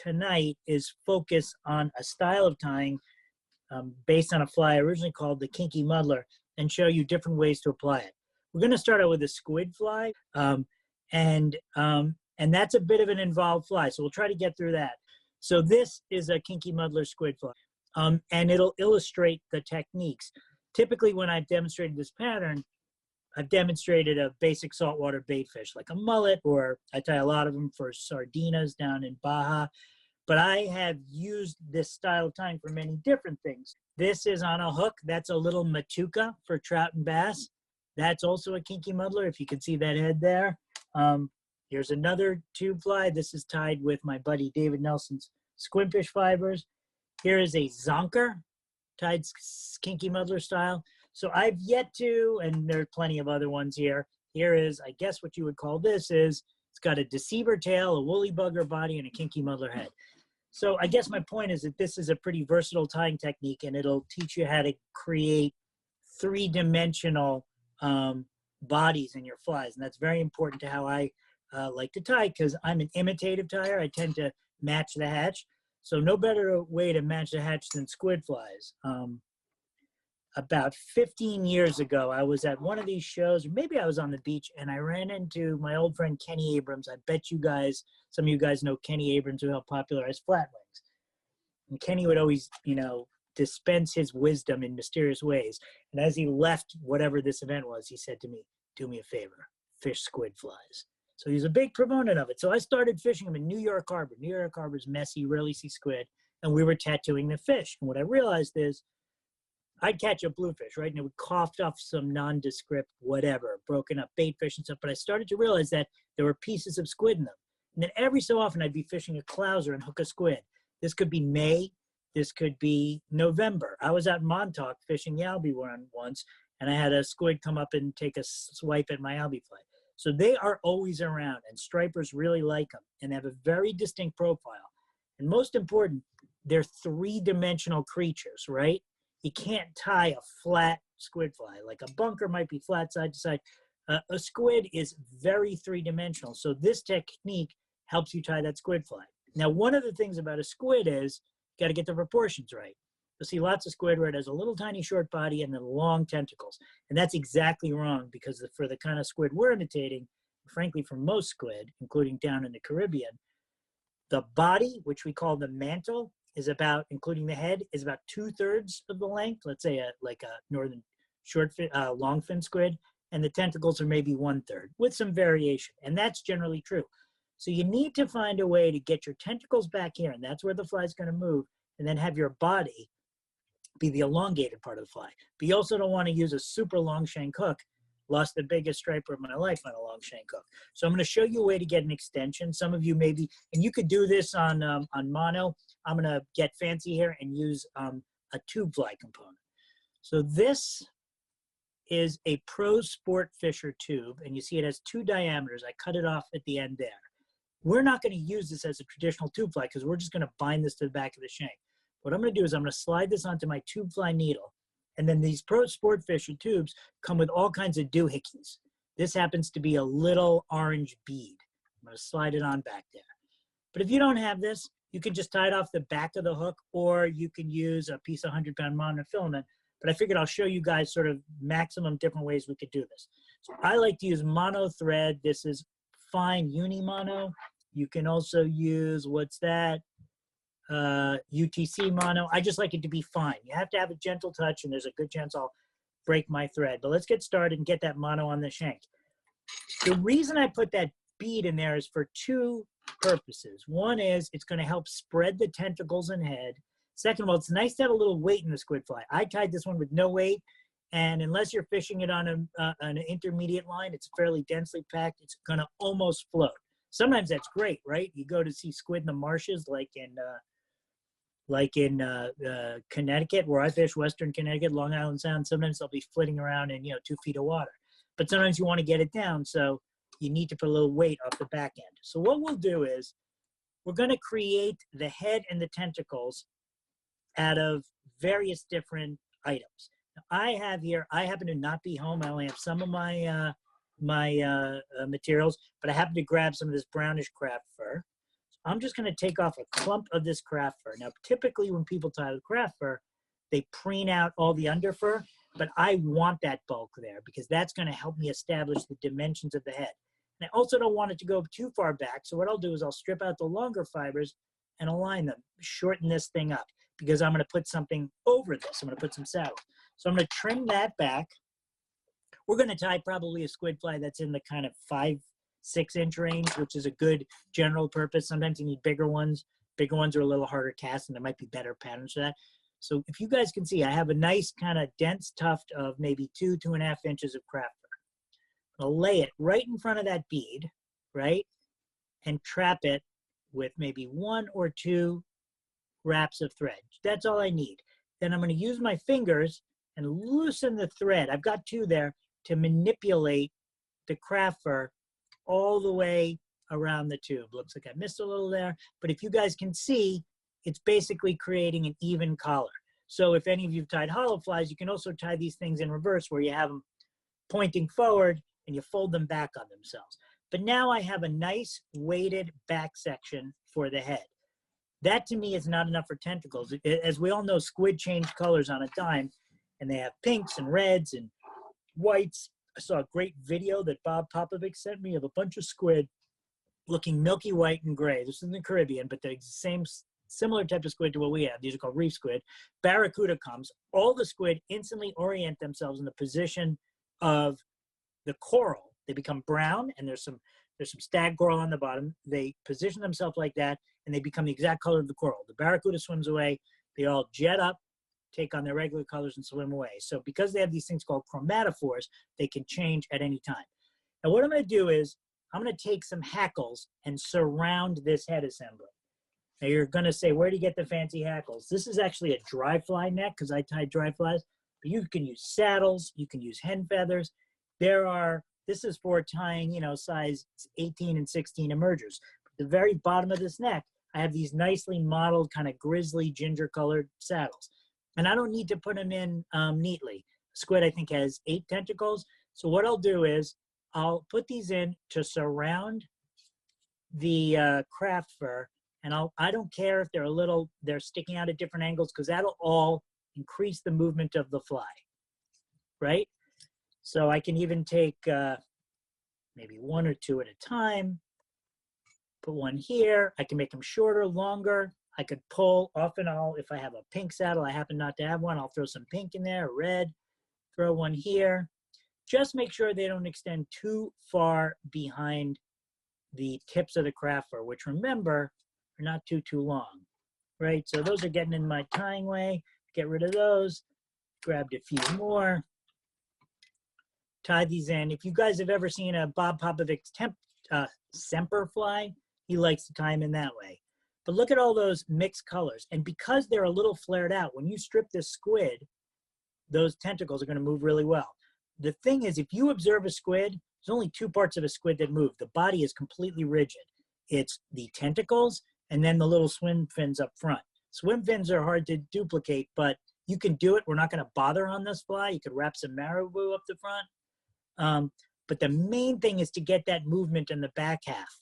tonight is focus on a style of tying based on a fly originally called the Kinky Muddler and show you different ways to apply it. We're going to start out with a squid fly, and that's a bit of an involved fly, so we'll try to get through that. So this is a Kinky Muddler squid fly, and it'll illustrate the techniques. Typically, when I've demonstrated this pattern, I've demonstrated a basic saltwater bait fish like a mullet, or I tie a lot of them for sardinas down in Baja. But I have used this style of tying for many different things. This is on a hook. That's a little matuka for trout and bass. That's also a Kinky Muddler, if you can see that head there. Here's another tube fly. This is tied with my buddy David Nelson's squimfish fibers. Here is a zonker, tied Kinky Muddler style. So I've yet to, and there are plenty of other ones here. Here is, I guess what you would call this is, it's got a deceiver tail, a woolly bugger body, and a Kinky Muddler head. So I guess my point is that this is a pretty versatile tying technique, and it'll teach you how to create three-dimensional bodies in your flies. And that's very important to how I like to tie, because I'm an imitative tyer. I tend to match the hatch. So no better way to match the hatch than squid flies. About 15 years ago, I was at one of these shows, or maybe I was on the beach, and I ran into my old friend Kenny Abrams. I bet you guys, some of you guys know Kenny Abrams, who helped popularize flatwings. And Kenny would always, you know, dispense his wisdom in mysterious ways. And as he left whatever this event was, he said to me, "Do me a favor, fish squid flies." So he's a big proponent of it. So I started fishing them in New York Harbor. New York Harbor's messy, you rarely see squid, and we were tattooing the fish. And what I realized is, I'd catch a bluefish, right? And it would cough off some nondescript whatever, broken up bait fish and stuff. But I started to realize that there were pieces of squid in them. And then every so often I'd be fishing a clouser and hook a squid. This could be May. This could be November. I was out in Montauk fishing the albie one once, and I had a squid come up and take a swipe at my albie fly. So they are always around, and stripers really like them, and they have a very distinct profile. And most important, they're three-dimensional creatures, right? You can't tie a flat squid fly. Like a bunker might be flat side to side. A squid is very three-dimensional. So this technique helps you tie that squid fly. Now, one of the things about a squid is you got to get the proportions right. You'll see lots of squid where it has a little tiny short body and then long tentacles. And that's exactly wrong, because for the kind of squid we're imitating, frankly, for most squid, including down in the Caribbean, the body, which we call the mantle, is about, including the head, is about 2/3 of the length. Let's say like a northern longfin squid, and the tentacles are maybe 1/3 with some variation, and that's generally true. So you need to find a way to get your tentacles back here, and that's where the fly is going to move, and then have your body be the elongated part of the fly. But you also don't want to use a super long shank hook. Lost the biggest striper of my life on a long shank hook. So I'm going to show you a way to get an extension. Some of you maybe, and you could do this on mono. I'm going to get fancy here and use a tube fly component. So this is a Pro Sport Fisher tube, and you see it has 2 diameters. I cut it off at the end there. We're not going to use this as a traditional tube fly, because we're just going to bind this to the back of the shank. What I'm going to do is I'm going to slide this onto my tube fly needle. And then these Pro Sport Fisher tubes come with all kinds of doohickeys. This happens to be a little orange bead. I'm going to slide it on back there. But if you don't have this, you can just tie it off the back of the hook, or you can use a piece of 100-pound monofilament. But I figured I'll show you guys sort of maximum different ways we could do this. So I like to use mono thread. This is fine uni mono. You can also use, what's that? UTC mono. I just like it to be fine. You have to have a gentle touch, and there's a good chance I'll break my thread. But let's get started and get that mono on the shank. The reason I put that bead in there is for 2 purposes. One is it's going to help spread the tentacles and head. Second of all, it's nice to have a little weight in the squid fly. I tied this one with no weight, and unless you're fishing it on an intermediate line, it's fairly densely packed. It's going to almost float. Sometimes that's great, right? You go to see squid in the marshes, like in Connecticut, where I fish, Western Connecticut, Long Island Sound. Sometimes they'll be flitting around in 2 feet of water. But sometimes you want to get it down, so you need to put a little weight off the back end. So what we'll do is we're going to create the head and the tentacles out of various different items. Now, I happen to not be home. I only have some of my materials, but I happen to grab some of this brownish craft fur. I'm just going to take off a clump of this craft fur. Now, typically when people tie with craft fur, they preen out all the under fur, but I want that bulk there because that's going to help me establish the dimensions of the head. And I also don't want it to go too far back. So what I'll do is I'll strip out the longer fibers and align them, shorten this thing up because I'm going to put something over this. I'm going to put some saddle. So I'm going to trim that back. We're going to tie probably a squid fly that's in the kind of 5-6 inch range, which is a good general purpose. Sometimes you need bigger ones. Bigger ones are a little harder cast and there might be better patterns for that. So if you guys can see, I have a nice kind of dense tuft of maybe 2-2.5 inches of craft fur. I'll lay it right in front of that bead, right? And trap it with maybe 1 or 2 wraps of thread. That's all I need. Then I'm going to use my fingers and loosen the thread. I've got 2 there to manipulate the craft fur all the way around the tube. Looks like I missed a little there, but if you guys can see, it's basically creating an even collar. So if any of you have tied hollow flies, you can also tie these things in reverse where you have them pointing forward and you fold them back on themselves. But now I have a nice weighted back section for the head. That to me is not enough for tentacles. As we all know, squid change colors on a dime, and they have pinks and reds and whites. I saw a great video that Bob Popovic sent me of a bunch of squid looking milky white and gray. This is in the Caribbean, but the similar type of squid to what we have. These are called reef squid. Barracuda comes. All the squid instantly orient themselves in the position of the coral. They become brown, and there's some stag coral on the bottom. They position themselves like that, and they become the exact color of the coral. The barracuda swims away. They all jet up, take on their regular colors, and swim away. So because they have these things called chromatophores, they can change at any time. Now what I'm going to do is I'm going to take some hackles and surround this head assembly. Now you're going to say, where do you get the fancy hackles? This is actually a dry fly neck because I tie dry flies, but you can use saddles, you can use hen feathers. This is for tying, size 18 and 16 emergers. At the very bottom of this neck, I have these nicely modeled kind of grizzly ginger colored saddles. And I don't need to put them in neatly. Squid, I think, has 8 tentacles. So what I'll do is I'll put these in to surround the craft fur. And I don't care if they're sticking out at different angles because that'll all increase the movement of the fly, right? So I can even take maybe 1 or 2 at a time, put one here. I can make them shorter, longer. I could pull, often if I have a pink saddle, I happen not to have one, I'll throw some pink in there, red, throw one here. Just make sure they don't extend too far behind the tips of the craft fur, which remember, are not too long, right? So those are getting in my tying way. Get rid of those. Grabbed a few more. Tie these in. If you guys have ever seen a Bob Popovic's Semper fly, he likes to tie them in that way. But look at all those mixed colors. And because they're a little flared out, when you strip this squid, those tentacles are going to move really well. The thing is, if you observe a squid, there's only 2 parts of a squid that move. The body is completely rigid. It's the tentacles and then the little swim fins up front. Swim fins are hard to duplicate, but you can do it. We're not going to bother on this fly. You could wrap some marabou up the front. But the main thing is to get that movement in the back half.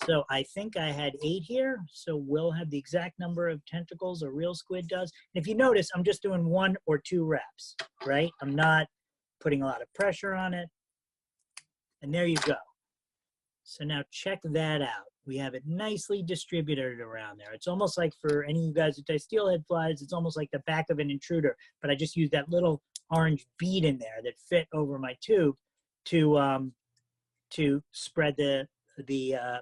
So I think I had 8 here. So we'll have the exact number of tentacles a real squid does. And if you notice, I'm just doing 1 or 2 wraps, right? I'm not putting a lot of pressure on it. And there you go. So now check that out. We have it nicely distributed around there. It's almost like, for any of you guys who tie steelhead flies, it's almost like the back of an intruder, but I just used that little orange bead in there that fit over my tube to spread the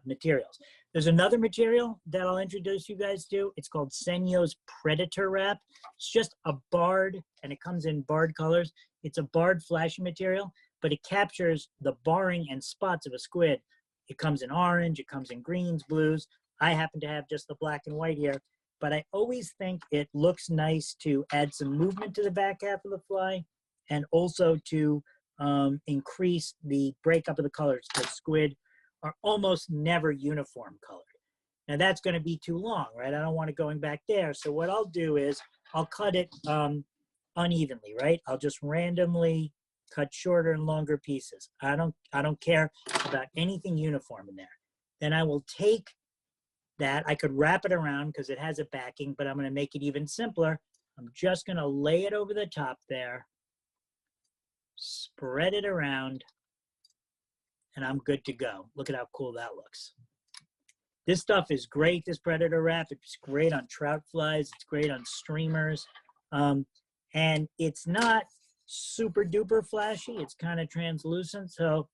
materials. There's another material that I'll introduce you guys to. It's called Senyo's Predator Wrap. It's just a barred, and it comes in barred colors. It's a barred flashy material, but it captures the barring and spots of a squid. It comes in orange, it comes in greens, blues. I happen to have just the black and white here, but I always think it looks nice to add some movement to the back half of the fly and also to increase the breakup of the colors, because squid are almost never uniform colored. Now that's going to be too long, right? I don't want it going back there. So what I'll do is I'll cut it unevenly, right? I'll just randomly cut shorter and longer pieces. I don't care about anything uniform in there. Then I will take that. I could wrap it around because it has a backing, but I'm going to make it even simpler. I'm just going to lay it over the top there, spread it around, and I'm good to go. Look at how cool that looks. This stuff is great, this predator wrap. It's great on trout flies. It's great on streamers. And it's not super duper flashy. It's kind of translucent, so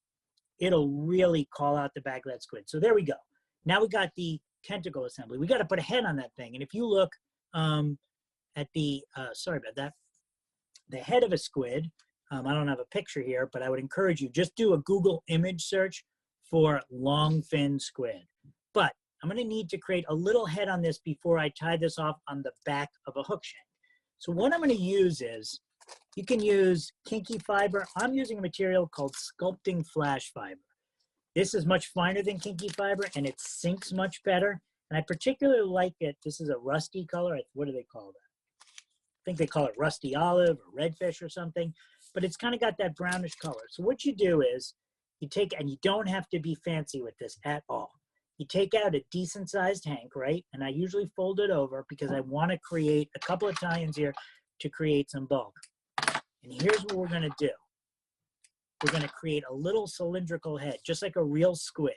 it'll really call out the back of that squid. So there we go. Now we got the tentacle assembly. We got to put a head on that thing. And if you look at the, sorry about that, the head of a squid, I don't have a picture here, but I would encourage you, just do a Google image search for long fin squid. But I'm going to need to create a little head on this before I tie this off on the back of a hook shank. So what I'm going to use is, you can use kinky fiber. I'm using a material called sculpting flash fiber. This is much finer than kinky fiber, and it sinks much better. And I particularly like it. This is a rusty color. What do they call that? I think they call it rusty olive or redfish or something. But it's kind of got that brownish color. So what you do is, you take, and you don't have to be fancy with this at all. You take out a decent sized hank, right? And I usually fold it over because I want to create a couple of tie-ins here to create some bulk. And here's what we're going to do. We're going to create a little cylindrical head, just like a real squid.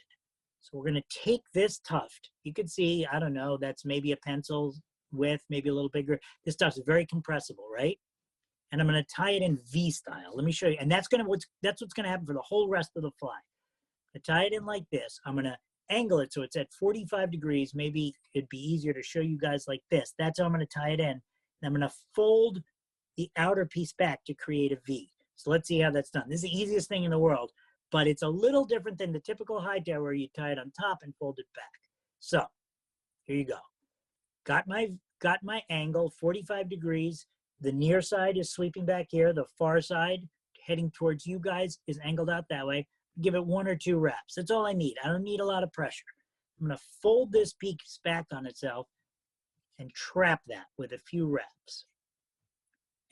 So we're going to take this tuft. You can see, I don't know, that's maybe a pencil width, maybe a little bigger. This stuff is very compressible, right? And I'm going to tie it in V style. Let me show you. And that's what's going to happen for the whole rest of the fly. I tie it in like this. I'm going to angle it so it's at 45 degrees. Maybe it'd be easier to show you guys like this. That's how I'm going to tie it in. And I'm going to fold the outer piece back to create a V. So let's see how that's done. This is the easiest thing in the world, but it's a little different than the typical high tail where you tie it on top and fold it back. So here you go. Got my angle, 45 degrees. The near side is sweeping back here. The far side, heading towards you guys, is angled out that way. Give it 1 or 2 wraps. That's all I need. I don't need a lot of pressure. I'm going to fold this piece back on itself and trap that with a few wraps.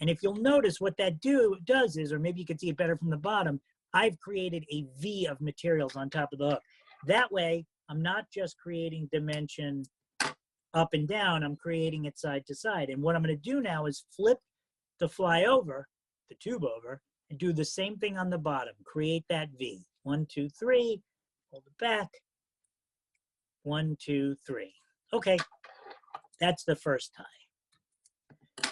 And if you'll notice what that does is, or maybe you can see it better from the bottom, I've created a V of materials on top of the hook. That way, I'm not just creating dimension up and down, I'm creating it side to side. And what I'm going to do now is flip the fly over, the tube over, and do the same thing on the bottom. Create that V. 1, 2, 3, hold it back. 1, 2, 3. Okay, that's the first tie.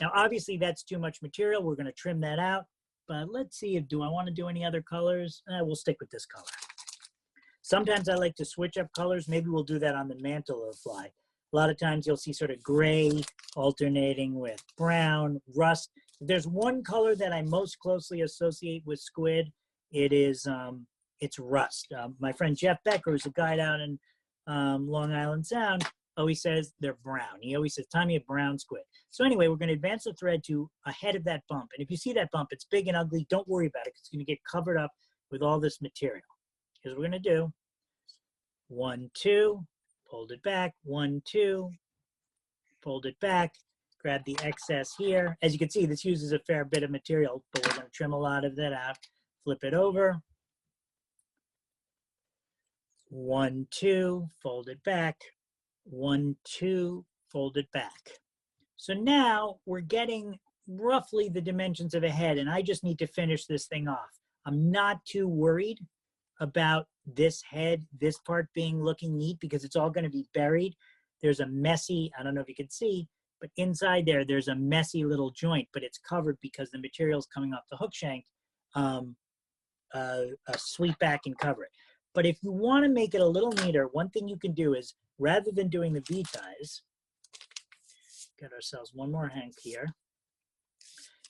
Now, obviously, that's too much material. We're going to trim that out. But let's see, do I want to do any other colors? We'll stick with this color. Sometimes I like to switch up colors. Maybe we'll do that on the mantle of the fly. A lot of times you'll see sort of gray alternating with brown, rust. If there's one color that I most closely associate with squid, it's rust. My friend Jeff Becker, who's a guide out in Long Island Sound, always says they're brown. He always says, time me a brown squid. So anyway, we're going to advance the thread to ahead of that bump. And if you see that bump, it's big and ugly. Don't worry about it. It's going to get covered up with all this material. Here's what we're going to do. 1, 2, fold it back. 1, 2, fold it back. Grab the excess here. As you can see, this uses a fair bit of material, but we're going to trim a lot of that out. Flip it over. 1, 2, fold it back. 1, 2, fold it back. So now we're getting roughly the dimensions of a head, and I just need to finish this thing off. I'm not too worried about this head, this part looking neat, because it's all going to be buried. There's a messy, I don't know if you can see, but inside there's a messy little joint, but it's covered because the material's coming off the hook shank, sweep back and cover it. But if you want to make it a little neater, one thing you can do is, rather than doing the V ties, get ourselves one more hank here.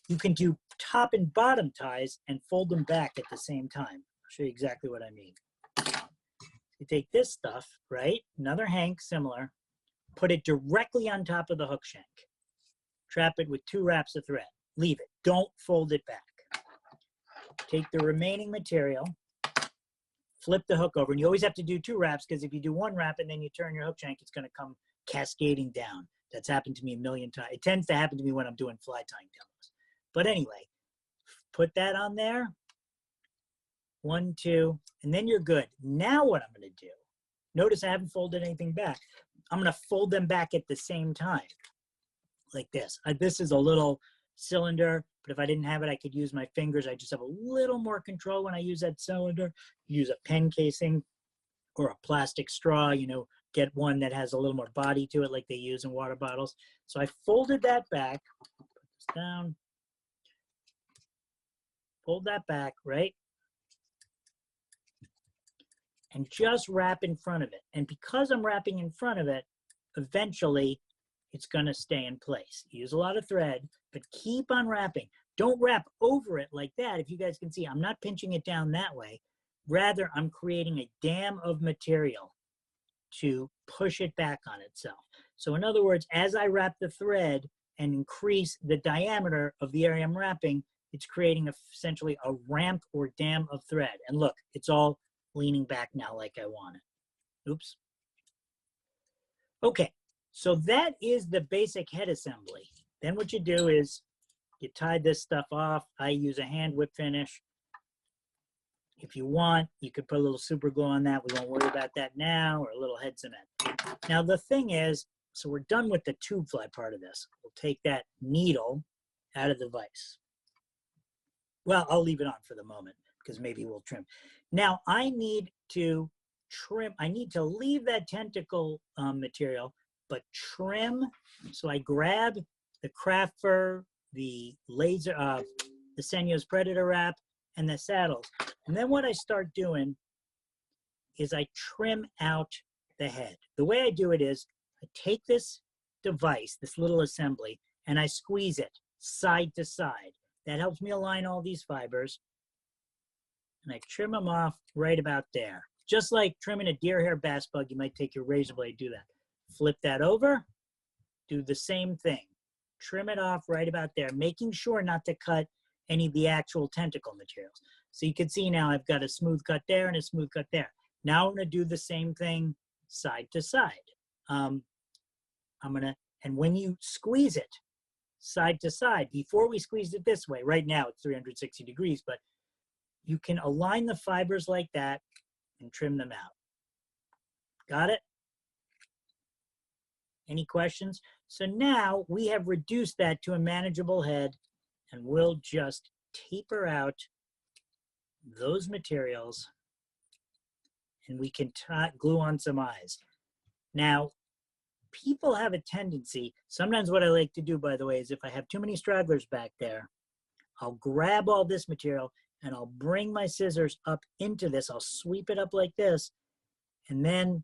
You can do top and bottom ties and fold them back at the same time. I'll show you exactly what I mean. You take this stuff, right? Another hank, similar. Put it directly on top of the hook shank. Trap it with 2 wraps of thread. Leave it. Don't fold it back. Take the remaining material, flip the hook over, and you always have to do 2 wraps, because if you do 1 wrap and then you turn your hook shank, it's going to come cascading down. That's happened to me a million times. It tends to happen to me when I'm doing fly tying demos. But anyway, put that on there. 1, 2, and then you're good. Now what I'm going to do, notice I haven't folded anything back. I'm going to fold them back at the same time, like this. This is a little cylinder, but if I didn't have it, I could use my fingers. I just have a little more control when I use that cylinder. Use a pen casing or a plastic straw, you know, get one that has a little more body to it like they use in water bottles. So I folded that back, put this down, fold that back, right? And just wrap in front of it. And because I'm wrapping in front of it, eventually it's gonna stay in place. Use a lot of thread, but keep on wrapping. Don't wrap over it like that. If you guys can see, I'm not pinching it down that way. Rather, I'm creating a dam of material to push it back on itself. So in other words, as I wrap the thread and increase the diameter of the area I'm wrapping, it's creating essentially a ramp or dam of thread. And look, it's all leaning back now like I want it. Oops. Okay, so that is the basic head assembly. Then what you do is you tie this stuff off. I use a hand whip finish. If you want, you could put a little super glue on that. We won't worry about that now, or a little head cement. Now the thing is, so we're done with the tube fly part of this. We'll take that needle out of the vise. Well, I'll leave it on for the moment because maybe we'll trim. Now I need to trim, I need to leave that tentacle material, but trim. So I grab the craft fur, the laser, the Senyo's Predator wrap, and the saddles. And then what I start doing is I trim out the head. The way I do it is I take this device, this little assembly, and I squeeze it side to side. That helps me align all these fibers. And I trim them off right about there. Just like trimming a deer hair bass bug, you might take your razor blade, do that. Flip that over, do the same thing. Trim it off right about there, making sure not to cut any of the actual tentacle materials. So you can see now I've got a smooth cut there and a smooth cut there. Now I'm gonna do the same thing side to side. And when you squeeze it side to side, before we squeezed it this way, right now it's 360 degrees, but you can align the fibers like that and trim them out. Got it? Any questions? So now we have reduced that to a manageable head, and we'll just taper out those materials, and we can glue on some eyes. Now, people have a tendency, sometimes what I like to do, by the way, is if I have too many stragglers back there, I'll grab all this material and I'll bring my scissors up into this. I'll sweep it up like this, and then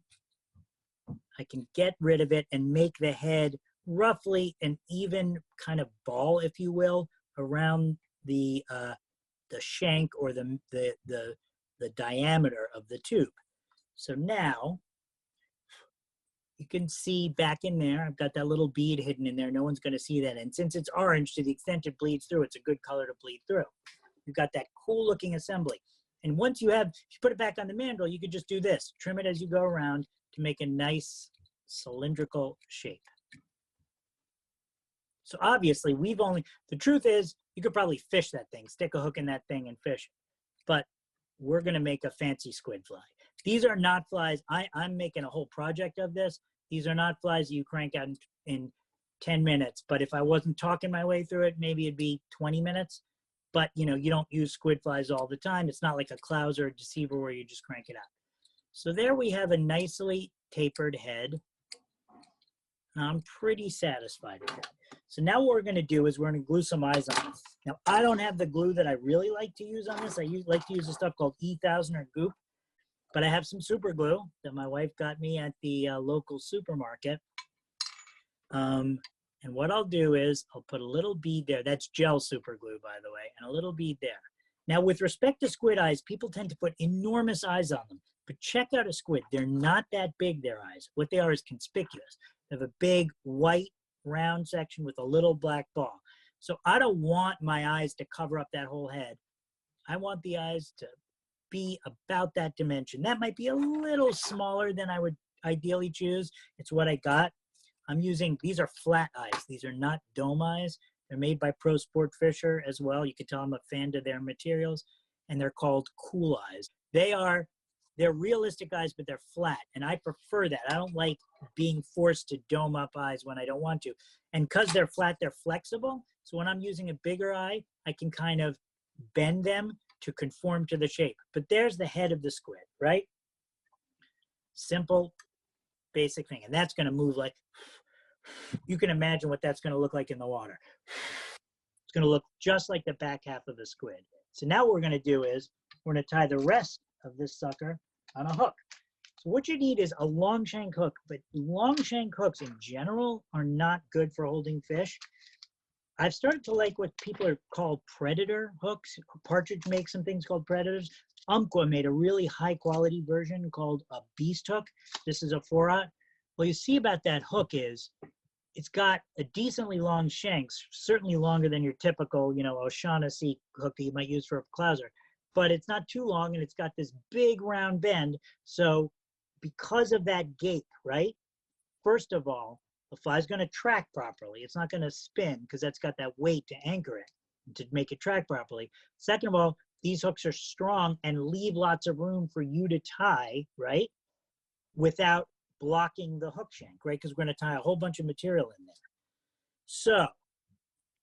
I can get rid of it and make the head roughly an even kind of ball, if you will, around the shank or the diameter of the tube. So now you can see back in there, I've got that little bead hidden in there. No one's going to see that. And since it's orange, to the extent it bleeds through, it's a good color to bleed through. You've got that cool looking assembly. And once you put it back on the mandrel, you could just do this. Trim it as you go around to make a nice cylindrical shape. So obviously the truth is you could probably fish that thing, stick a hook in that thing and fish. But we're gonna make a fancy squid fly. These are not flies, I'm making a whole project of this. These are not flies you crank out in 10 minutes. But if I wasn't talking my way through it, maybe it'd be 20 minutes. But you know, you don't use squid flies all the time. It's not like a Clouser or a Deceiver where you just crank it out. So there we have a nicely tapered head. I'm pretty satisfied with that. So now what we're gonna do is we're gonna glue some eyes on it. Now, I don't have the glue that I really like to use on this. I like to use the stuff called E1000 or Goop, but I have some super glue that my wife got me at the local supermarket. And what I'll do is I'll put a little bead there. That's gel super glue, by the way, and a little bead there. Now, with respect to squid eyes, people tend to put enormous eyes on them, but check out a squid. They're not that big, their eyes. What they are is conspicuous. They have a big white round section with a little black ball. So I don't want my eyes to cover up that whole head. I want the eyes to be about that dimension. That might be a little smaller than I would ideally choose. It's what I got. These are flat eyes. These are not dome eyes. They're made by Pro Sport Fisher as well. You can tell I'm a fan of their materials, and they're called cool eyes. They are they're realistic eyes, but they're flat. And I prefer that. I don't like being forced to dome up eyes when I don't want to. And because they're flat, they're flexible. So when I'm using a bigger eye, I can kind of bend them to conform to the shape. But there's the head of the squid, right? Simple, basic thing. And that's going to move like, you can imagine what that's going to look like in the water. It's going to look just like the back half of the squid. So now what we're going to do is we're going to tie the rest of this sucker on a hook. So what you need is a long shank hook, but long shank hooks in general are not good for holding fish. I've started to like what people are called predator hooks. Partridge makes some things called predators. Umpqua made a really high quality version called a beast hook. This is a 4/0. What you see about that hook is it's got a decently long shank, certainly longer than your typical, O'Shaughnessy hook that you might use for a clouser. But it's not too long, and it's got this big round bend. So because of that gape, right? First of all, the fly's going to track properly. It's not going to spin because that's got that weight to anchor it, to make it track properly. Second of all, these hooks are strong and leave lots of room for you to tie, right? Without blocking the hook shank, right? Because we're going to tie a whole bunch of material in there. So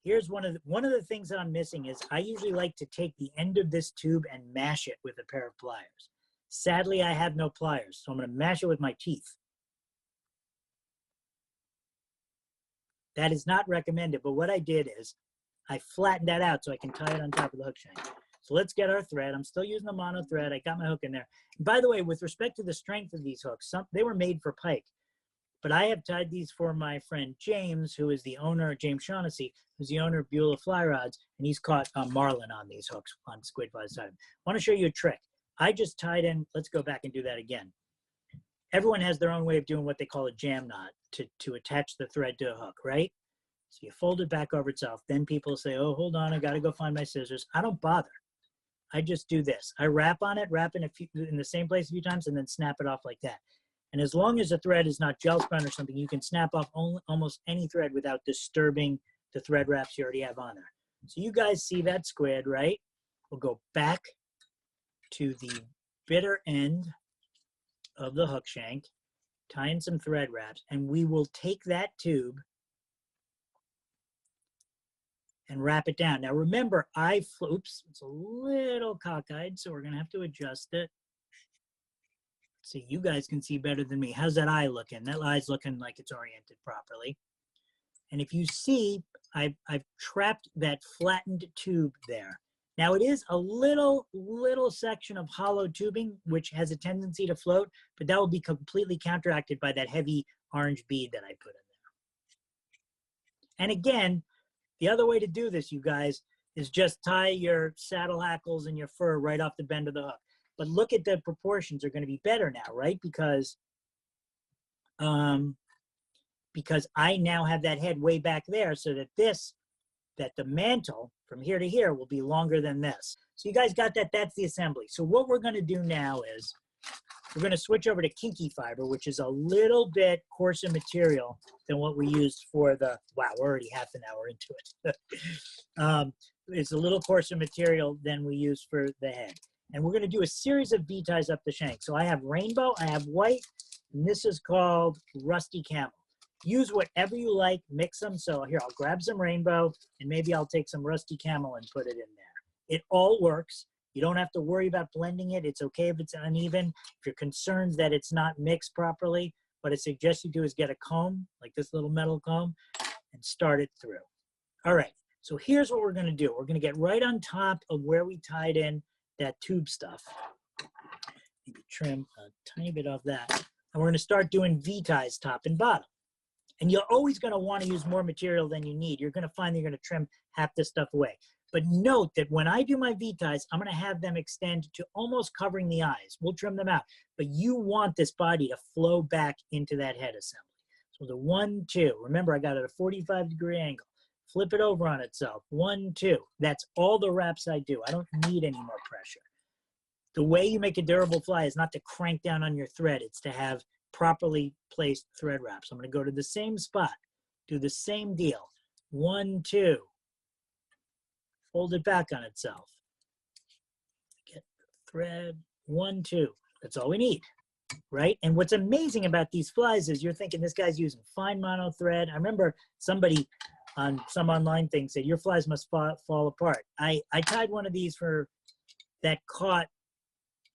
here's one of the things that I'm missing is I usually like to take the end of this tube and mash it with a pair of pliers. Sadly, I have no pliers, so I'm going to mash it with my teeth. That is not recommended, but what I did is I flattened that out so I can tie it on top of the hook shank. So let's get our thread. I'm still using the mono thread. I got my hook in there. And by the way, with respect to the strength of these hooks, they were made for pike. But I have tied these for my friend James, who is the owner, James Shaughnessy, who's the owner of Beulah Fly Rods, and he's caught marlin on these hooks on squid flies. I want to show you a trick. I just tied in, let's go back and do that again. Everyone has their own way of doing what they call a jam knot to attach the thread to a hook, right? So you fold it back over itself. Then people say, oh, hold on, I got to go find my scissors. I don't bother. I just do this. I wrap on it, wrap in the same place a few times, and then snap it off like that. And as long as the thread is not gel spun or something, you can snap off almost any thread without disturbing the thread wraps you already have on there. So you guys see that squid, right? We'll go back to the bitter end of the hook shank, tie in some thread wraps, and we will take that tube and wrap it down. Now remember, oops, it's a little cockeyed, so we're gonna have to adjust it. See, you guys can see better than me. How's that eye looking? That eye's looking like it's oriented properly. And if you see, I've trapped that flattened tube there. Now it is a little section of hollow tubing, which has a tendency to float, but that will be completely counteracted by that heavy orange bead that I put in there. And again, the other way to do this, you guys, is just tie your saddle hackles and your fur right off the bend of the hook. But look at the proportions are going to be better now, right? Because I now have that head way back there so that the mantle from here to here will be longer than this. So you guys got that? That's the assembly. So what we're going to do now is we're going to switch over to Kinky Fiber, which is a little bit coarser material than what we used for the, wow, we're already half an hour into it. It's a little coarser material than we used for the head. And we're going to do a series of V ties up the shank. So I have rainbow, I have white, and this is called rusty camel. Use whatever you like, mix them. So here, I'll grab some rainbow, and maybe I'll take some rusty camel and put it in there. It all works. You don't have to worry about blending it. It's okay if it's uneven. If you're concerned that it's not mixed properly, what I suggest you do is get a comb, like this little metal comb, and start it through. All right, so here's what we're going to do. We're going to get right on top of where we tied in that tube stuff. Maybe trim a tiny bit off that. And we're going to start doing V ties top and bottom. And you're always going to want to use more material than you need. You're going to find that you're going to trim half this stuff away. But note that when I do my V ties, I'm going to have them extend to almost covering the eyes. We'll trim them out. But you want this body to flow back into that head assembly. So the 1, 2. Remember, I got it at a 45-degree angle. Flip it over on itself. 1, 2. That's all the wraps I do. I don't need any more pressure. The way you make a durable fly is not to crank down on your thread. It's to have properly placed thread wraps. I'm going to go to the same spot, do the same deal. 1, 2. Fold it back on itself. Get the thread. 1, 2. That's all we need, right? And what's amazing about these flies is you're thinking this guy's using fine mono thread. I remember somebody on some online thing said, your flies must fall apart. I tied one of these for that caught,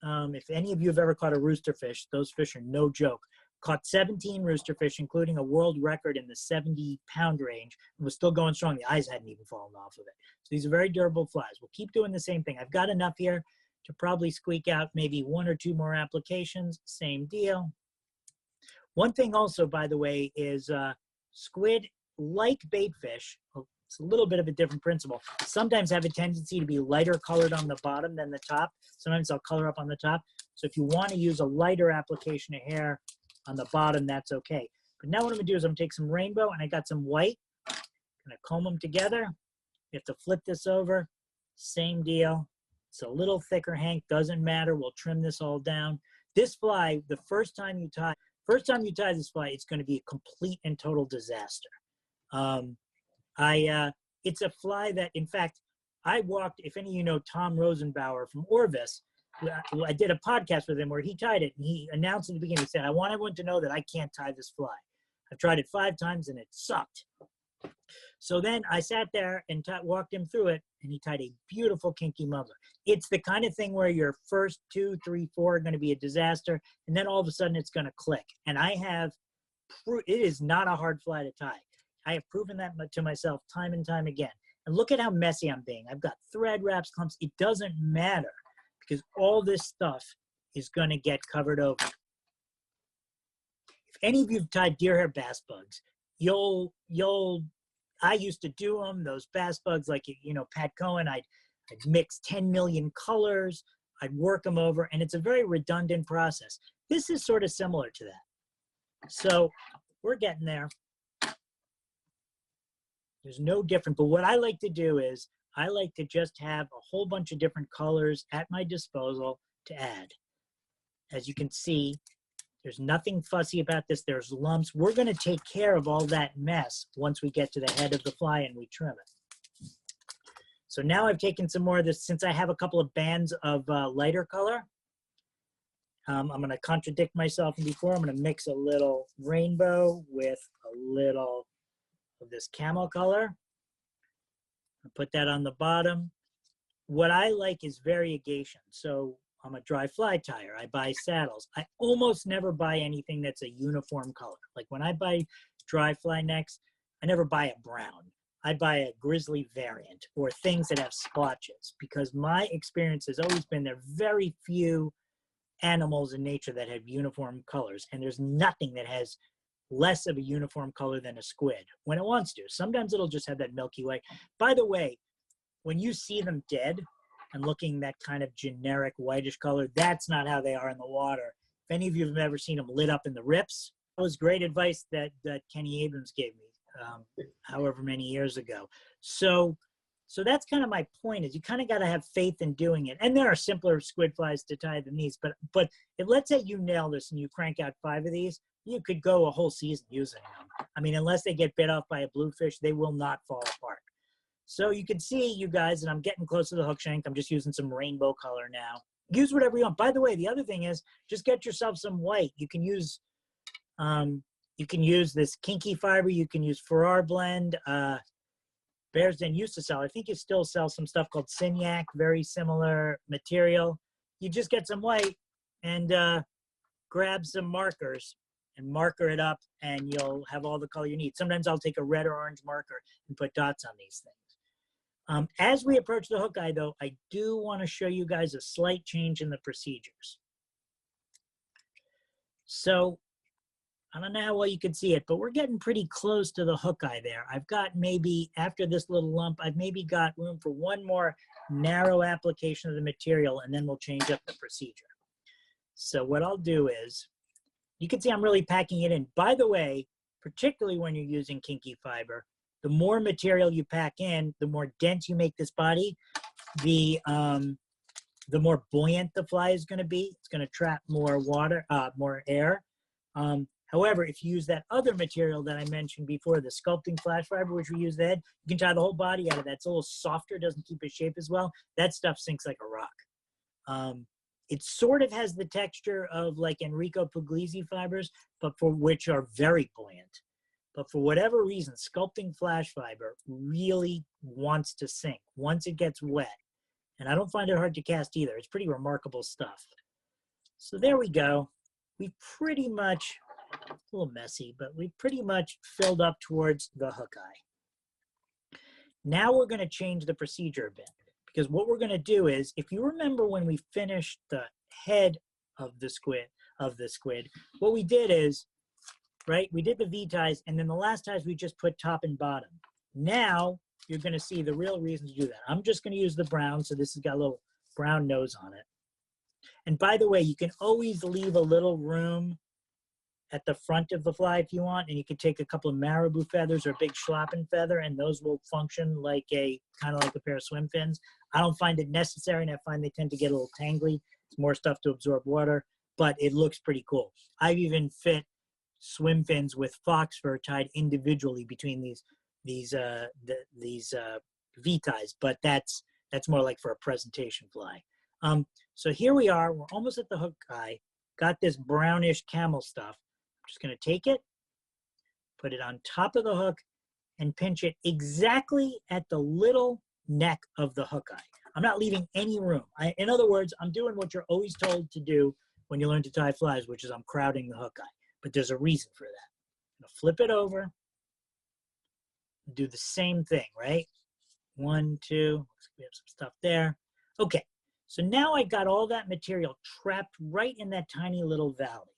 if any of you have ever caught a rooster fish, those fish are no joke. Caught 17 rooster fish, including a world record in the 70-pound range, and was still going strong. The eyes hadn't even fallen off of it. So these are very durable flies. We'll keep doing the same thing. I've got enough here to probably squeak out maybe 1 or 2 more applications. Same deal. One thing also, by the way, is squid, like bait fish, it's a little bit of a different principle, sometimes have a tendency to be lighter colored on the bottom than the top. Sometimes I'll color up on the top. So if you want to use a lighter application of hair on the bottom, that's okay. But now what I'm gonna do is I'm gonna take some rainbow, and I got some white. I'm gonna comb them together. You have to flip this over. Same deal. It's a little thicker, Hank, doesn't matter. We'll trim this all down. This fly, the first time you tie this fly, it's gonna be a complete and total disaster. It's a fly that, in fact, I walked, if any of you know Tom Rosenbauer from Orvis, I did a podcast with him where he tied it, and he announced in the beginning, he said, I want everyone to know that I can't tie this fly. I've tried it 5 times and it sucked. So then I sat there and walked him through it, and he tied a beautiful Kinky Muddler. It's the kind of thing where your first 2, 3, 4 are going to be a disaster, and then all of a sudden it's going to click. And it is not a hard fly to tie. I have proven that to myself time and time again. And look at how messy I'm being. I've got thread wraps, clumps. It doesn't matter because all this stuff is going to get covered over. If any of you have tied deer hair bass bugs, I used to do them, those bass bugs, like, you know, Pat Cohen, I'd mix 10 million colors, I'd work them over, and it's a very redundant process. This is sort of similar to that. So we're getting there. There's no different, but what I like to do is I like to just have a whole bunch of different colors at my disposal to add. As you can see, there's nothing fussy about this. There's lumps. We're going to take care of all that mess once we get to the head of the fly and we trim it. So now I've taken some more of this, since I have a couple of bands of lighter color. I'm going to contradict myself from before. I'm going to mix a little rainbow with a little of this camel color. I'll put that on the bottom. What I like is variegation. So I'm a dry fly tyer. I buy saddles. I almost never buy anything that's a uniform color. Like when I buy dry fly necks, I never buy a brown. I buy a grizzly variant or things that have splotches, because my experience has always been there are very few animals in nature that have uniform colors, and there's nothing that has less of a uniform color than a squid when it wants to. Sometimes it'll just have that milky white. By the way, when you see them dead and looking that kind of generic whitish color, that's not how they are in the water. If any of you have ever seen them lit up in the rips, that was great advice that Kenny Abrams gave me however many years ago. So that's kind of my point, is you kind of got to have faith in doing it. And there are simpler squid flies to tie than these, but if, let's say you nail this and you crank out 5 of these, you could go a whole season using them. I mean, unless they get bit off by a bluefish, they will not fall apart. So you can see, you guys, and I'm getting close to the hook shank. I'm just using some rainbow color now. Use whatever you want. By the way, the other thing is just get yourself some white. You can use this kinky fiber. You can use Farrar blend. Bears Den used to sell. I think you still sell some stuff called Signac, very similar material. You just get some white and grab some markers and marker it up, and you'll have all the color you need. Sometimes I'll take a red or orange marker and put dots on these things. As we approach the hook eye, though, I do want to show you guys a slight change in the procedures. So I don't know how well you can see it, but we're getting pretty close to the hook eye there. I've got maybe, after this little lump, I've maybe got room for one more narrow application of the material, and then we'll change up the procedure. So what I'll do is, you can see I'm really packing it in. By the way, particularly when you're using kinky fiber, the more material you pack in, the more dense you make this body, the more buoyant the fly is going to be. It's going to trap more water, more air. However, if you use that other material that I mentioned before, the sculpting flash fiber, which we use the head, you can tie the whole body out of that. It's a little softer, doesn't keep its shape as well. That stuff sinks like a rock. It sort of has the texture of like Enrico Puglisi fibers, but for which are very buoyant. But for whatever reason, sculpting flash fiber really wants to sink once it gets wet. And I don't find it hard to cast either. It's pretty remarkable stuff. So there we go. We pretty much, a little messy, but we pretty much filled up towards the hook eye. Now we're going to change the procedure a bit, because what we're going to do is, if you remember when we finished the head of the squid, what we did is, right, we did the V ties, and then the last ties we just put top and bottom. Now you're going to see the real reason to do that. I'm just going to use the brown, so this has got a little brown nose on it. And by the way, you can always leave a little room at the front of the fly if you want, and you can take a couple of marabou feathers or a big schlappen feather, and those will function like a kind of like a pair of swim fins. I don't find it necessary, and I find they tend to get a little tangly. It's more stuff to absorb water, but it looks pretty cool. I've even fit swim fins with fox fur tied individually between these V ties, but that's more like for a presentation fly. So here we are. We're almost at the hook eye. Got this brownish camel stuff. I'm just going to take it, put it on top of the hook, and pinch it exactly at the little neck of the hook eye. I'm not leaving any room. In other words, I'm doing what you're always told to do when you learn to tie flies, which is I'm crowding the hook eye. But there's a reason for that. I'm going to flip it over, do the same thing, right? 1, 2, looks like we have some stuff there. Okay, so now I got all that material trapped right in that tiny little valley.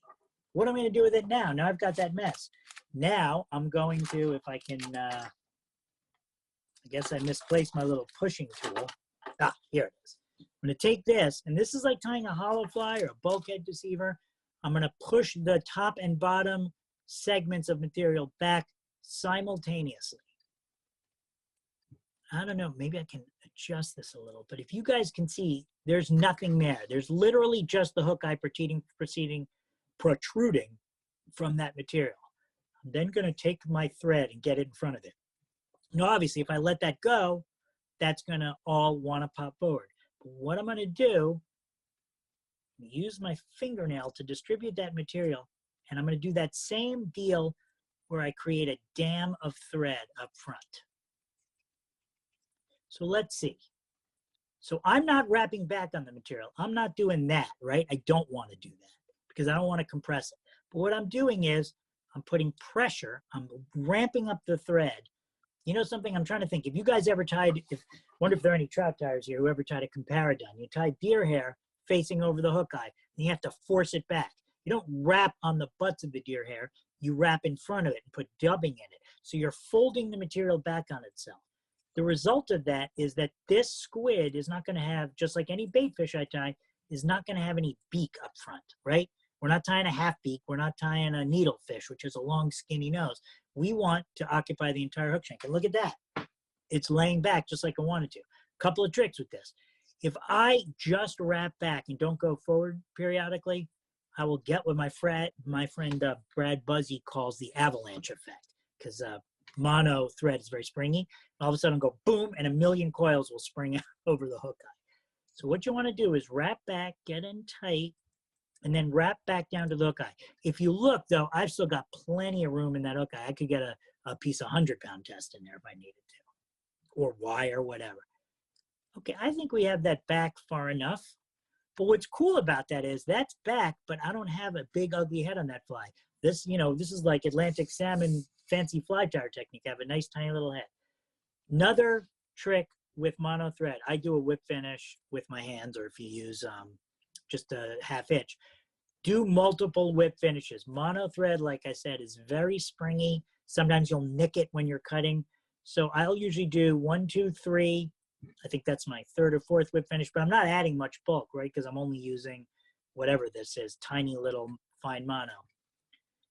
What am I going to do with it now? Now I've got that mess. Now I'm going to, if I can, I guess I misplaced my little pushing tool. Ah, here it is. I'm going to take this, and this is like tying a hollow fly or a bulkhead deceiver. I'm going to push the top and bottom segments of material back simultaneously. I don't know, maybe I can adjust this a little, but if you guys can see, there's nothing there. There's literally just the hook eye protruding from that material. I'm then going to take my thread and get it in front of it. Now, obviously, if I let that go, that's going to all want to pop forward. But what I'm going to do, use my fingernail to distribute that material, and I'm going to do that same deal where I create a dam of thread up front. So let's see. So I'm not wrapping back on the material. I'm not doing that, right? I don't want to do that because I don't want to compress it. But what I'm doing is I'm putting pressure. I'm ramping up the thread. You know something? I'm trying to think. If you guys ever tied, wonder if there are any trout tiers here who ever tied a comparadon. You tie deer hair facing over the hook eye, and you have to force it back. You don't wrap on the butts of the deer hair. You wrap in front of it and put dubbing in it. So you're folding the material back on itself. The result of that is that this squid is not going to have, just like any bait fish I tie, is not going to have any beak up front, right? We're not tying a half beak. We're not tying a needlefish, which is a long, skinny nose. We want to occupy the entire hook shank. And look at that. It's laying back just like I wanted to. A couple of tricks with this. If I just wrap back and don't go forward periodically, I will get what my friend Brad Buzzy calls the avalanche effect, because mono thread is very springy. All of a sudden go boom, and a million coils will spring out over the hook eye. So what you want to do is wrap back, get in tight, and then wrap back down to the hook eye. If you look, though, I've still got plenty of room in that hook eye. I could get a piece of 100-pound test in there if I needed to, or wire, whatever. Okay, I think we have that back far enough. But what's cool about that is that's back, but I don't have a big, ugly head on that fly. This, you know, this is like Atlantic salmon fancy fly tire technique. I have a nice tiny little head. Another trick with mono thread, I do a whip finish with my hands, or if you use just a half hitch, do multiple whip finishes. Mono thread, like I said, is very springy. Sometimes you'll nick it when you're cutting. So I'll usually do 1, 2, 3. I think that's my 3rd or 4th whip finish, but I'm not adding much bulk, right? Because I'm only using whatever this is, tiny little fine mono.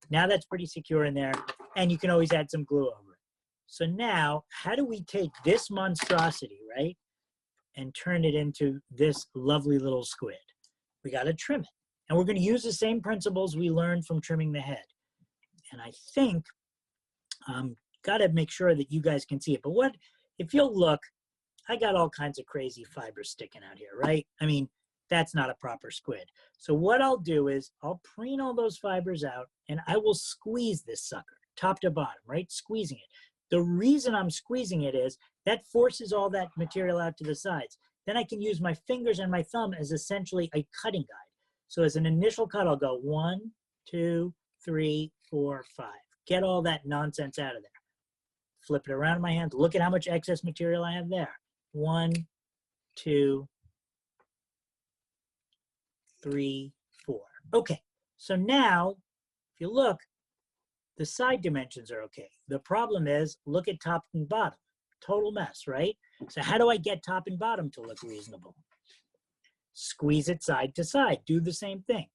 Now that's pretty secure in there, and you can always add some glue over it. So now, how do we take this monstrosity, right, and turn it into this lovely little squid? We got to trim it. And we're going to use the same principles we learned from trimming the head. And I think got to make sure that you guys can see it. But what, if you'll look, I got all kinds of crazy fibers sticking out here, right? I mean, That's not a proper squid. So what I'll do is I'll preen all those fibers out and I will squeeze this sucker, top to bottom, right? Squeezing it. The reason I'm squeezing it is that forces all that material out to the sides. Then I can use my fingers and my thumb as essentially a cutting guide. So as an initial cut, I'll go 1, 2, 3, 4, 5. Get all that nonsense out of there. Flip it around in my hand. Look at how much excess material I have there. 1, 2, 3, 4. Okay, so now, if you look, the side dimensions are okay. The problem is, look at top and bottom. Total mess, right? So how do I get top and bottom to look reasonable? Squeeze it side to side. Do the same thing.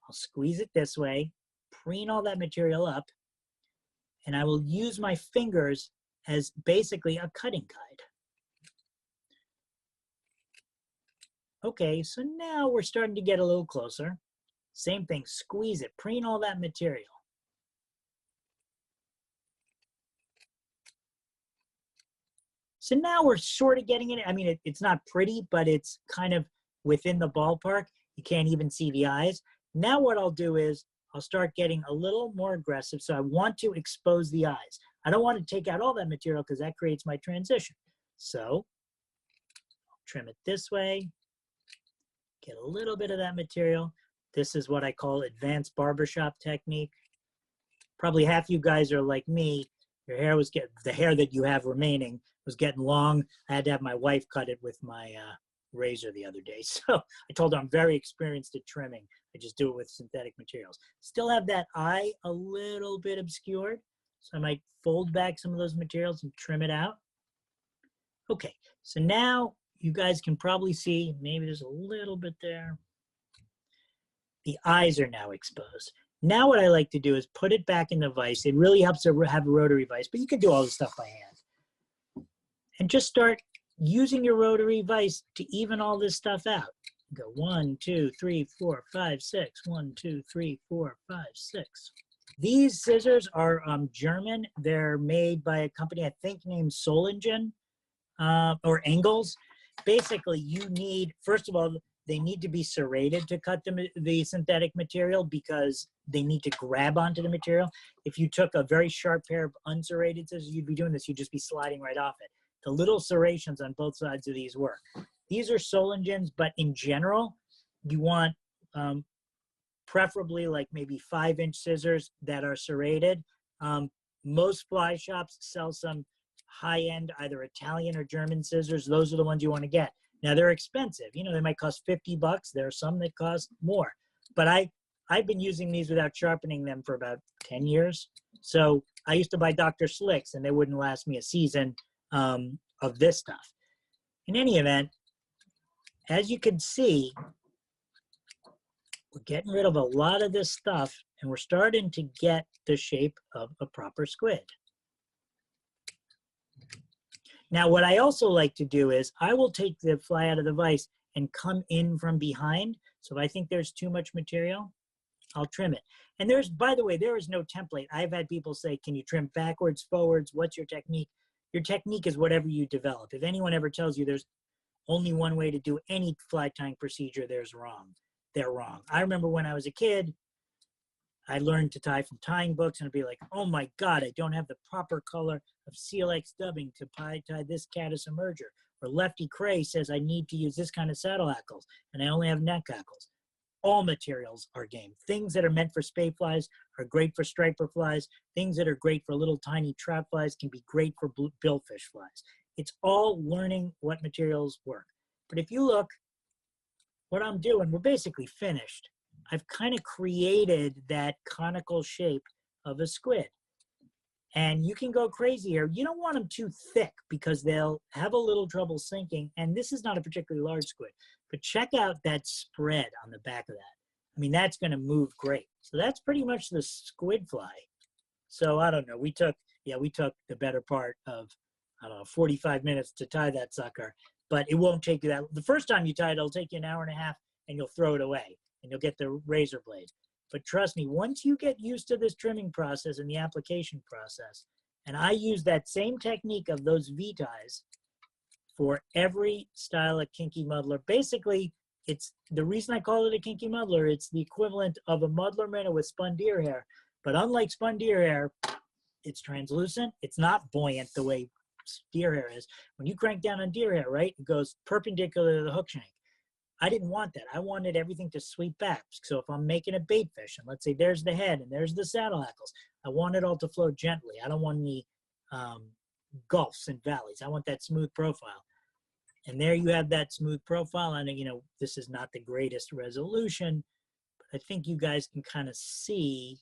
I'll squeeze it this way, preen all that material up, and I will use my fingers as basically a cutting guide. Okay, so now we're starting to get a little closer. Same thing, squeeze it, preen all that material. So now we're sort of getting it. I mean, it's not pretty, but it's kind of within the ballpark. You can't even see the eyes. Now what I'll do is I'll start getting a little more aggressive. So I want to expose the eyes. I don't want to take out all that material because that creates my transition. So I'll trim it this way, get a little bit of that material. This is what I call advanced barbershop technique. Probably half you guys are like me. Your hair was the hair that you have remaining was getting long. I had to have my wife cut it with my razor the other day. So I told her I'm very experienced at trimming. I just do it with synthetic materials. Still have that eye a little bit obscured. So I might fold back some of those materials and trim it out. Okay, so now you guys can probably see, maybe there's a little bit there. The eyes are now exposed. Now what I like to do is put it back in the vise. It really helps to have a rotary vise, but you can do all this stuff by hand. And just start using your rotary vise to even all this stuff out. Go 1, 2, 3, 4, 5, 6. 1, 2, 3, 4, 5, 6. These scissors are German. They're made by a company, I think, named Solingen or Engels. Basically, you need, first of all, they need to be serrated to cut the synthetic material because they need to grab onto the material. If you took a very sharp pair of unserrated scissors, you'd be doing this. You'd just be sliding right off it. The little serrations on both sides of these work. These are Solingens, but in general, you want preferably like maybe 5-inch scissors that are serrated. Most fly shops sell some high-end, either Italian or German scissors. Those are the ones you want to get. Now they're expensive. You know, they might cost $50. There are some that cost more. But I've been using these without sharpening them for about 10 years. So I used to buy Dr. Slicks and they wouldn't last me a season of this stuff. In any event, as you can see, we're getting rid of a lot of this stuff and we're starting to get the shape of a proper squid. Now, what I also like to do is I will take the fly out of the vise and come in from behind. So if I think there's too much material, I'll trim it. And there's, by the way, there is no template. I've had people say, can you trim backwards, forwards? What's your technique? Your technique is whatever you develop. If anyone ever tells you there's only one way to do any fly tying procedure, they're wrong. I remember when I was a kid, I learned to tie from tying books and I'd be like, oh my God, I don't have the proper color of CLX dubbing to tie this caddis emerger. Or Lefty Cray says I need to use this kind of saddle hackles and I only have neck hackles. All materials are game. Things that are meant for spay flies are great for striper flies. Things that are great for little tiny trap flies can be great for billfish flies. It's all learning what materials work. But if you look, what I'm doing, we're basically finished. I've kind of created that conical shape of a squid. And you can go crazy here. You don't want them too thick because they'll have a little trouble sinking. And this is not a particularly large squid. But check out that spread on the back of that. I mean, that's going to move great. So that's pretty much the squid fly. So I don't know. We took the better part of, 45 minutes to tie that sucker. But it won't take you that. The first time you tie it, it'll take you an hour and a half and you'll throw it away. And you'll get the razor blade. But trust me, once you get used to this trimming process and the application process, and I use that same technique of those V-ties for every style of Kinky Muddler. Basically, it's the reason I call it a kinky muddler. It's the equivalent of a muddler minnow with spun deer hair. But unlike spun deer hair, it's translucent. It's not buoyant the way deer hair is. When you crank down on deer hair, right, it goes perpendicular to the hook shank. I didn't want that. I wanted everything to sweep back. So if I'm making a bait fish, and let's say there's the head and there's the saddle hackles, I want it all to flow gently. I don't want any gulfs and valleys. I want that smooth profile. And there you have that smooth profile. And, you know, this is not the greatest resolution, but I think you guys can kind of see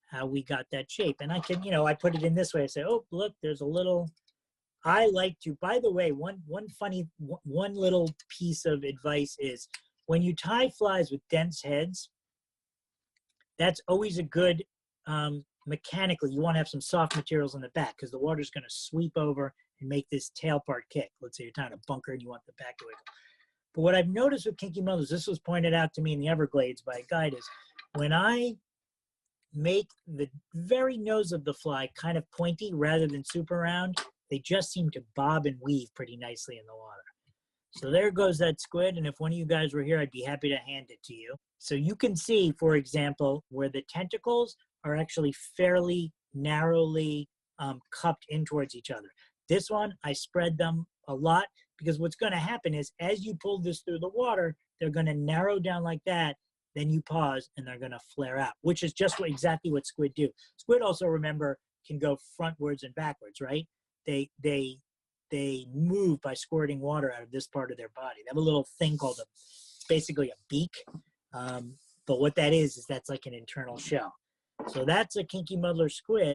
how we got that shape. And I can, you know, I put it in this way. I say, oh, look, there's a little, I like to, by the way, one little piece of advice is when you tie flies with dense heads, that's always a good, mechanically, you want to have some soft materials in the back because the water's going to sweep over and make this tail part kick. Let's say you're tying a bunker and you want the back to wiggle. But what I've noticed with kinky muddlers, this was pointed out to me in the Everglades by a guide, is when I make the very nose of the fly kind of pointy rather than super round, they just seem to bob and weave pretty nicely in the water. So there goes that squid, and if one of you guys were here, I'd be happy to hand it to you. So you can see, for example, where the tentacles are actually fairly narrowly cupped in towards each other. This one, I spread them a lot because what's going to happen is as you pull this through the water, they're going to narrow down like that. Then you pause and they're going to flare out, which is just exactly what squid do. Squid also, remember, can go frontwards and backwards, right? They move by squirting water out of this part of their body. They have a little thing called it's basically a beak. But what that is that's like an internal shell. So that's a kinky muddler squid.